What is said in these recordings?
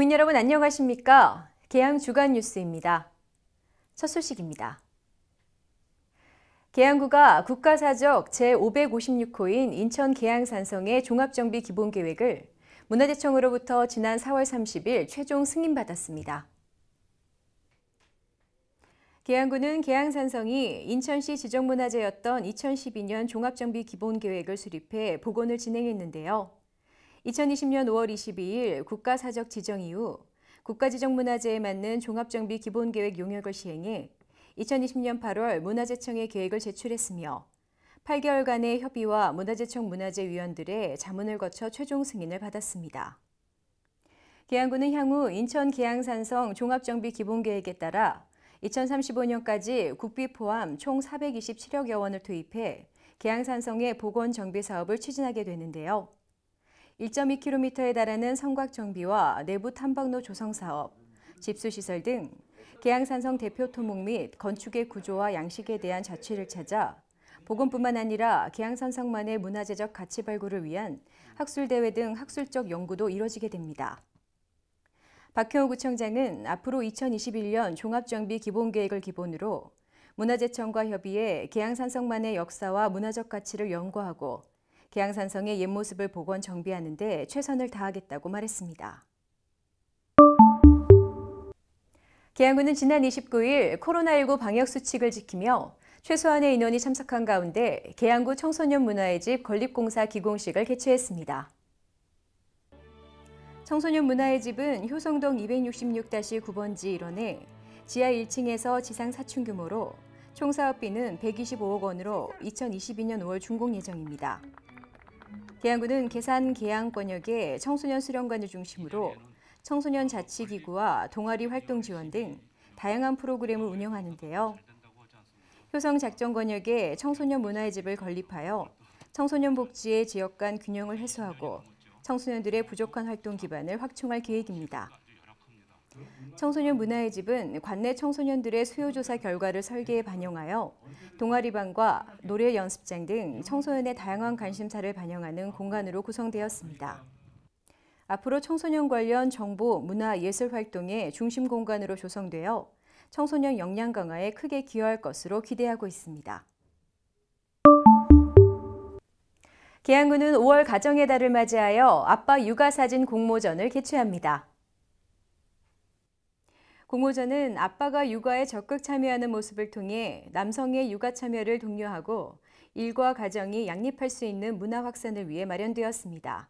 국민 여러분 안녕하십니까? 계양 주간 뉴스입니다. 첫 소식입니다. 계양구가 국가사적 제556호인 인천 계양산성의 종합정비 기본계획을 문화재청으로부터 지난 4월 30일 최종 승인받았습니다. 계양구는 계양산성이 인천시 지정문화재였던 2012년 종합정비 기본계획을 수립해 복원을 진행했는데요. 2020년 5월 22일 국가사적 지정 이후 국가지정문화재에 맞는 종합정비 기본계획 용역을 시행해 2020년 8월 문화재청에 계획을 제출했으며 8개월간의 협의와 문화재청 문화재위원들의 자문을 거쳐 최종 승인을 받았습니다. 계양구는 향후 인천 계양산성 종합정비 기본계획에 따라 2035년까지 국비 포함 총 427억여 원을 투입해 계양산성의 복원 정비 사업을 추진하게 되는데요. 1.2km에 달하는 성곽 정비와 내부 탐방로 조성 사업, 집수시설 등 계양산성 대표 토목 및 건축의 구조와 양식에 대한 자취를 찾아 복원뿐만 아니라 계양산성만의 문화재적 가치 발굴을 위한 학술대회 등 학술적 연구도 이뤄지게 됩니다. 박형우 구청장은 앞으로 2021년 종합정비 기본계획을 기본으로 문화재청과 협의해 계양산성만의 역사와 문화적 가치를 연구하고 계양산성의 옛 모습을 복원 정비하는 데 최선을 다하겠다고 말했습니다. 계양구는 지난 29일 코로나19 방역수칙을 지키며 최소한의 인원이 참석한 가운데 계양구 청소년 문화의 집 건립공사 기공식을 개최했습니다. 청소년 문화의 집은 효성동 266-9번지 일원에 지하 1층에서 지상 4층 규모로 총 사업비는 125억 원으로 2022년 5월 준공 예정입니다. 계양구는 계산 계양권역의 청소년 수련관을 중심으로 청소년 자치기구와 동아리 활동 지원 등 다양한 프로그램을 운영하는데요. 효성 작전권역에 청소년 문화의 집을 건립하여 청소년 복지의 지역 간 균형을 해소하고 청소년들의 부족한 활동 기반을 확충할 계획입니다. 청소년 문화의 집은 관내 청소년들의 수요조사 결과를 설계에 반영하여 동아리방과 노래 연습장 등 청소년의 다양한 관심사를 반영하는 공간으로 구성되었습니다. 앞으로 청소년 관련 정보, 문화, 예술 활동의 중심 공간으로 조성되어 청소년 역량 강화에 크게 기여할 것으로 기대하고 있습니다. 계양구는 5월 가정의 달을 맞이하여 아빠 육아사진 공모전을 개최합니다. 공모전은 아빠가 육아에 적극 참여하는 모습을 통해 남성의 육아 참여를 독려하고 일과 가정이 양립할 수 있는 문화 확산을 위해 마련되었습니다.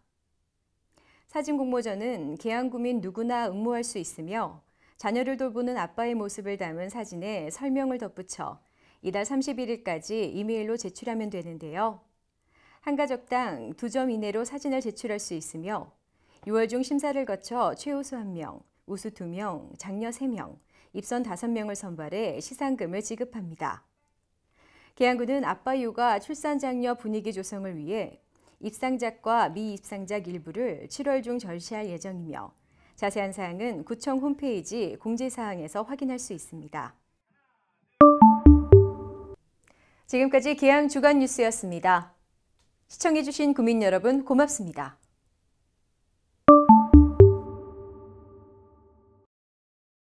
사진 공모전은 계양구민 누구나 응모할 수 있으며 자녀를 돌보는 아빠의 모습을 담은 사진에 설명을 덧붙여 이달 31일까지 이메일로 제출하면 되는데요. 한 가족당 2점 이내로 사진을 제출할 수 있으며 6월 중 심사를 거쳐 최우수 1명, 우수 2명, 장려 3명, 입선 5명을 선발해 시상금을 지급합니다. 계양구는 아빠 육아 출산 장려 분위기 조성을 위해 입상작과 미입상작 일부를 7월 중 절시할 예정이며 자세한 사항은 구청 홈페이지 공지사항에서 확인할 수 있습니다. 지금까지 계양 주간 뉴스였습니다. 시청해주신 국민 여러분 고맙습니다.